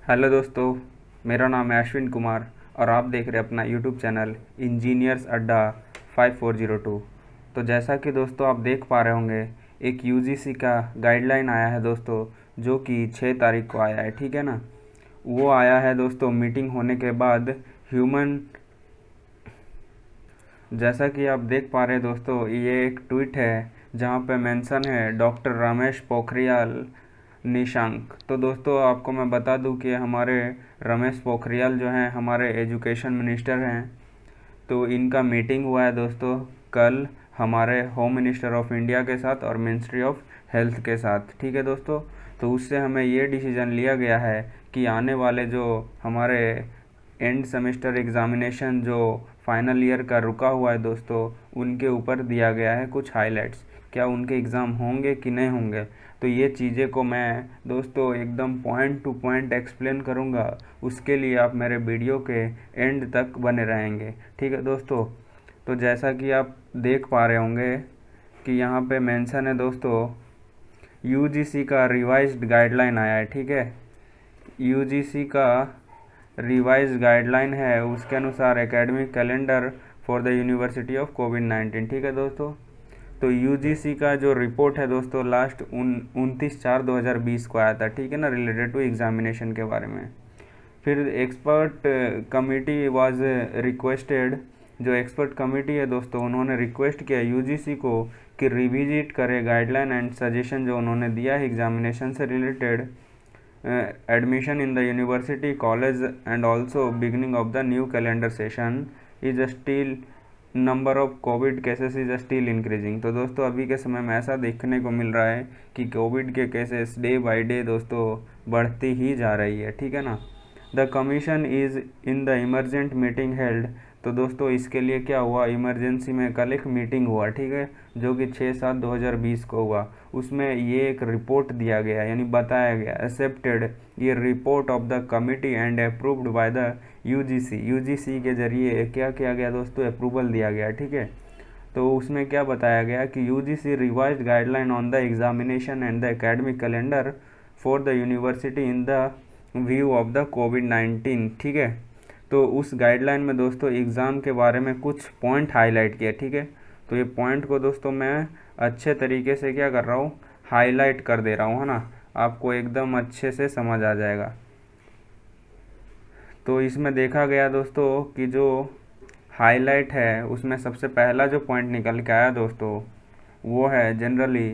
Hello दोस्तों, मेरा नाम है अश्विन कुमार और आप देख रहे हैं अपना यूट्यूब चैनल इंजीनियर्स अड्डा 5402। तो जैसा कि दोस्तों आप देख पा रहे होंगे, एक यूजीसी का गाइडलाइन आया है दोस्तों, जो कि 6 तारीख को आया है। ठीक है ना। वो आया है दोस्तों मीटिंग होने के बाद ह्यूमन। जैसा कि आप देख पा रहे हैं दोस्तों, ये एक ट्वीट है जहाँ पे मेंशन है डॉक्टर रमेश पोखरियाल निशंक। तो दोस्तों आपको मैं बता दूं कि हमारे रमेश पोखरियाल जो हैं हमारे एजुकेशन मिनिस्टर हैं। तो इनका मीटिंग हुआ है दोस्तों कल हमारे होम मिनिस्टर ऑफ इंडिया के साथ और मिनिस्ट्री ऑफ हेल्थ के साथ। ठीक है दोस्तों। तो उससे हमें ये डिसीज़न लिया गया है कि आने वाले जो हमारे एंड सेमेस्टर एग्ज़ामिनेशन जो फाइनल ईयर का रुका हुआ है दोस्तों, उनके ऊपर दिया गया है कुछ हाइलाइट्स, क्या उनके एग्ज़ाम होंगे कि नहीं होंगे। तो ये चीज़ें को मैं दोस्तों एकदम पॉइंट टू पॉइंट एक्सप्लेन करूँगा। उसके लिए आप मेरे वीडियो के एंड तक बने रहेंगे। ठीक है दोस्तों। तो जैसा कि आप देख पा रहे होंगे कि यहाँ पे मेंशन है दोस्तों, यूजीसी का रिवाइज्ड गाइडलाइन आया है। ठीक है। यूजीसी का रिवाइज गाइडलाइन है, उसके अनुसार academic calendar for the university of कोविड-19। ठीक है दोस्तों। तो यूजीसी का जो रिपोर्ट है दोस्तों लास्ट 29/4/2020 को आया था। ठीक है ना, रिलेटेड टू एग्जामिनेशन के बारे में। फिर एक्सपर्ट कमिटी वाज रिक्वेस्टेड। जो एक्सपर्ट कमिटी है दोस्तों, उन्होंने रिक्वेस्ट किया यूजीसी को कि रिविजिट करे गाइडलाइन एंड सजेशन जो उन्होंने दिया है एग्जामिनेशन से related, admission in the university college and also beginning of the new calendar session is still number of Covid cases is still increasing. तो दोस्तों अभी के समय में ऐसा देखने को मिल रहा है कि कोविड के केसेस डे बाय डे दोस्तों बढ़ती ही जा रही है। ठीक है ना। The commission is in the emergent meeting held. तो दोस्तों इसके लिए क्या हुआ, इमरजेंसी में कल एक मीटिंग हुआ। ठीक है, जो कि 6/7/2020 को हुआ। उसमें ये एक रिपोर्ट दिया गया, यानी बताया गया, एक्सेप्टेड ये report of the committee and approved by the UGC. UGC के जरिए क्या किया गया दोस्तों, अप्रूवल दिया गया। ठीक है। तो उसमें क्या बताया गया कि UGC revised guideline on the examination and the academic calendar for the university in the view of the कोविड-19। ठीक है। तो उस गाइडलाइन में दोस्तों एग्ज़ाम के बारे में कुछ पॉइंट हाईलाइट किया। ठीक है। तो ये पॉइंट को दोस्तों मैं अच्छे तरीके से क्या कर रहा हूँ, हाईलाइट कर दे रहा हूँ, है ना। आपको एकदम अच्छे से समझ आ जाएगा। तो इसमें देखा गया दोस्तों कि जो हाईलाइट है उसमें सबसे पहला जो पॉइंट निकल के आया दोस्तों, वो है generally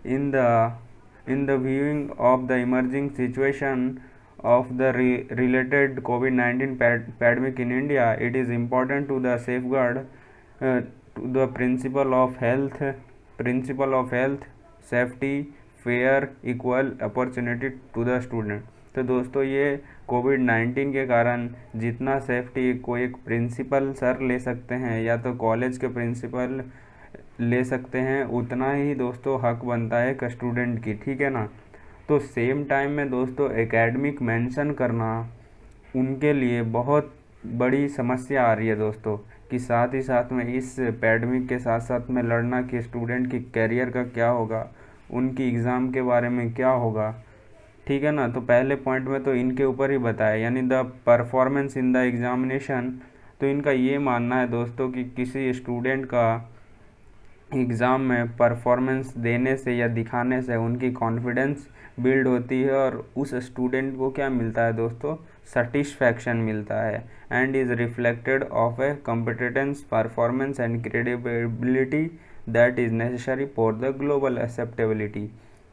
in the viewing of the emerging situation of the related COVID-19 pandemic in India, it is important to the safeguard to the principle of health, safety, fair, equal opportunity to the student। तो दोस्तों ये कोविड-19 के कारण जितना safety कोई एक principal sir ले सकते हैं या तो कॉलेज के प्रिंसिपल ले सकते हैं, उतना ही दोस्तों हक बनता है एक स्टूडेंट की। ठीक है ना। तो सेम टाइम में दोस्तों एकेडमिक मेंशन करना उनके लिए बहुत बड़ी समस्या आ रही है दोस्तों, कि साथ ही साथ में इस पैंडेमिक के साथ साथ में लड़ना कि स्टूडेंट की कैरियर का क्या होगा, उनकी एग्ज़ाम के बारे में क्या होगा। ठीक है ना। तो पहले पॉइंट में तो इनके ऊपर ही बताया, यानी the performance in the examination. तो इनका ये मानना है दोस्तों कि किसी स्टूडेंट का एग्ज़ाम में परफॉर्मेंस देने से या दिखाने से उनकी कॉन्फिडेंस बिल्ड होती है और उस स्टूडेंट को क्या मिलता है दोस्तों, सेटिस्फैक्शन मिलता है, and is reflected of A competence performance and credibility that is necessary for the global acceptability.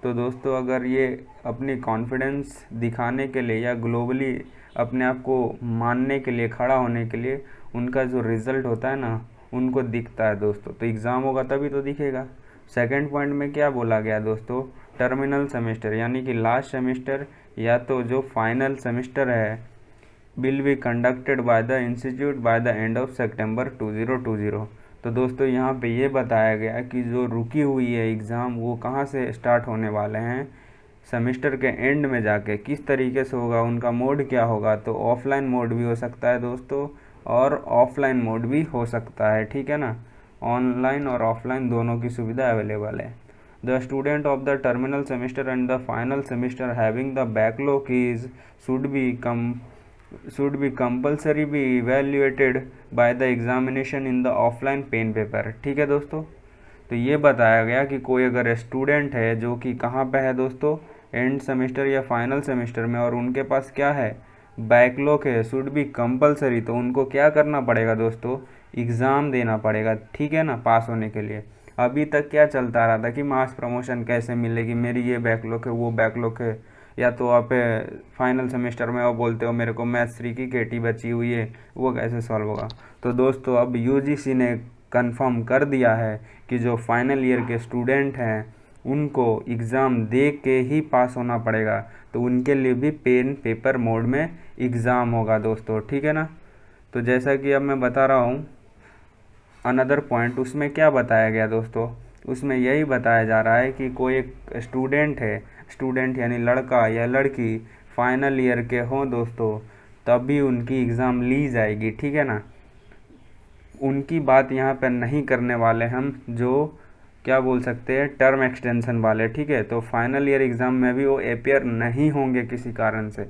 तो दोस्तों अगर ये अपनी कॉन्फिडेंस दिखाने के लिए या ग्लोबली अपने आप को मानने के लिए, खड़ा होने के लिए उनका जो रिज़ल्ट होता है ना, उनको दिखता है दोस्तों, तो एग्ज़ाम होगा तभी तो दिखेगा। सेकंड पॉइंट में क्या बोला गया दोस्तों, टर्मिनल सेमेस्टर यानी कि लास्ट सेमेस्टर या तो जो फाइनल सेमेस्टर है will be conducted by the institute by the end of सितंबर 2020। तो दोस्तों यहाँ पे ये बताया गया कि जो रुकी हुई है एग्ज़ाम वो कहाँ से स्टार्ट होने वाले हैं, सेमेस्टर के एंड में जाके किस तरीके से होगा, उनका मोड क्या होगा। तो ऑफलाइन मोड भी हो सकता है दोस्तों और ऑफलाइन मोड भी हो सकता है। ठीक है ना। ऑनलाइन और ऑफलाइन दोनों की सुविधा अवेलेबल है। The student of the terminal semester and the final semester having the backlog is should be compulsory be evaluated by the examination in the offline pen paper. ठीक है दोस्तों, तो ये बताया गया कि कोई अगर स्टूडेंट है जो कि कहाँ पे है दोस्तों, एंड सेमेस्टर या फाइनल सेमेस्टर में, और उनके पास क्या है, बैकलॉग है, शुड बी कंपलसरी, तो उनको क्या करना पड़ेगा दोस्तों, एग्ज़ाम देना पड़ेगा। ठीक है ना, पास होने के लिए। अभी तक क्या चलता रहा था कि मास प्रमोशन कैसे मिलेगी, मेरी ये बैकलॉग है, वो बैकलॉग है, या तो आप फाइनल सेमेस्टर में वो बोलते हो मेरे को मैथ्स 3 की केटी बची हुई है, वो कैसे सॉल्व होगा। तो दोस्तों अब यूजीसी ने कंफर्म कर दिया है कि जो फाइनल ईयर के स्टूडेंट हैं उनको एग्ज़ाम दे के ही पास होना पड़ेगा, तो उनके लिए भी पेन पेपर मोड में एग्ज़ाम होगा दोस्तों। ठीक है ना, तो जैसा कि अब मैं बता रहा हूँ अनदर पॉइंट, उसमें क्या बताया गया दोस्तों, उसमें यही बताया जा रहा है कि कोई एक स्टूडेंट है, स्टूडेंट यानी लड़का या लड़की फाइनल ईयर के हों दोस्तों, तभी उनकी एग्ज़ाम ली जाएगी। ठीक है ना, उनकी बात यहाँ पर नहीं करने वाले हम, जो क्या बोल सकते हैं, टर्म एक्सटेंशन वाले। ठीक है, तो फाइनल ईयर एग्ज़ाम में भी वो अपेयर नहीं होंगे किसी कारण से।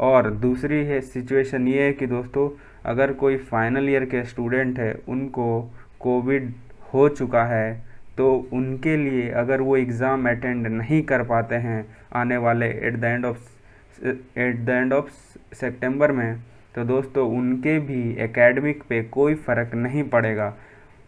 और दूसरी है सिचुएशन ये है कि दोस्तों अगर कोई फाइनल ईयर के स्टूडेंट है, उनको कोविड हो चुका है, तो उनके लिए अगर वो एग्ज़ाम अटेंड नहीं कर पाते हैं आने वाले एट द एंड ऑफ सितंबर में, तो दोस्तों उनके भी एकेडमिक पे कोई फ़र्क नहीं पड़ेगा,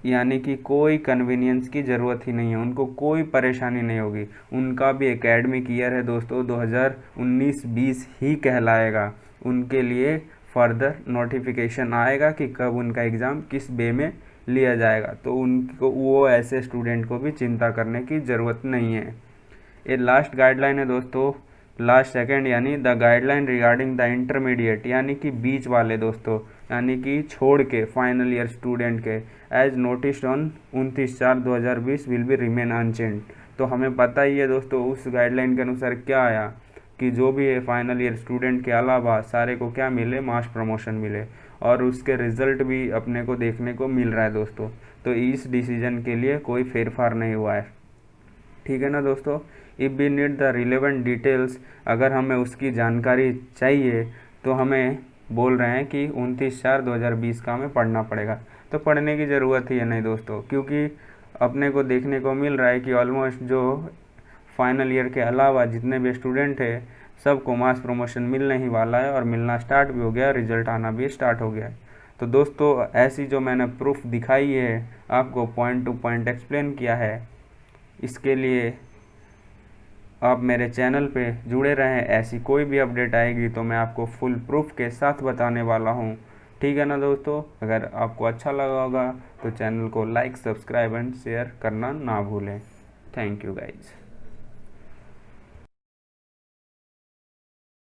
यानी कि कोई कन्वीनियंस की ज़रूरत ही नहीं है, उनको कोई परेशानी नहीं होगी। उनका भी एकेडमिक ईयर है दोस्तों 2019-20 ही कहलाएगा। उनके लिए फर्दर नोटिफिकेशन आएगा कि कब उनका एग्ज़ाम किस वे में लिया जाएगा, तो उनको वो ऐसे स्टूडेंट को भी चिंता करने की ज़रूरत नहीं है। ये लास्ट गाइडलाइन है दोस्तों, लास्ट सेकंड, यानी the guideline regarding the intermediate, यानी कि बीच वाले दोस्तों, यानी कि छोड़ के फाइनल ईयर स्टूडेंट के, as noticed on 29/4/2020 will be remain unchanged. तो हमें पता ही है दोस्तों उस गाइडलाइन के अनुसार क्या आया कि जो भी है फाइनल ईयर स्टूडेंट के अलावा सारे को क्या मिले, मास प्रमोशन मिले, और उसके रिजल्ट भी अपने को देखने को मिल रहा है दोस्तों। तो इस डिसीजन के लिए कोई फेरफार नहीं हुआ है। ठीक है ना दोस्तों, if we need the relevant details, अगर हमें उसकी जानकारी चाहिए तो हमें बोल रहे हैं कि 29/4/2020 का हमें पढ़ना पड़ेगा। तो पढ़ने की ज़रूरत ही है नहीं दोस्तों, क्योंकि अपने को देखने को मिल रहा है कि ऑलमोस्ट जो फाइनल ईयर के अलावा जितने भी स्टूडेंट है सबको मास प्रमोशन मिलने ही वाला है, और मिलना स्टार्ट भी हो गया, रिजल्ट आना भी स्टार्ट हो गया है। तो दोस्तों ऐसी जो मैंने प्रूफ दिखाई है, आपको पॉइंट टू पॉइंट एक्सप्लेन किया है, इसके लिए आप मेरे चैनल पे जुड़े रहें। ऐसी कोई भी अपडेट आएगी तो मैं आपको फुल प्रूफ के साथ बताने वाला हूँ। ठीक है ना दोस्तों, अगर आपको अच्छा लगा होगा तो चैनल को लाइक, सब्सक्राइब एंड शेयर करना ना भूलें। Thank you guys.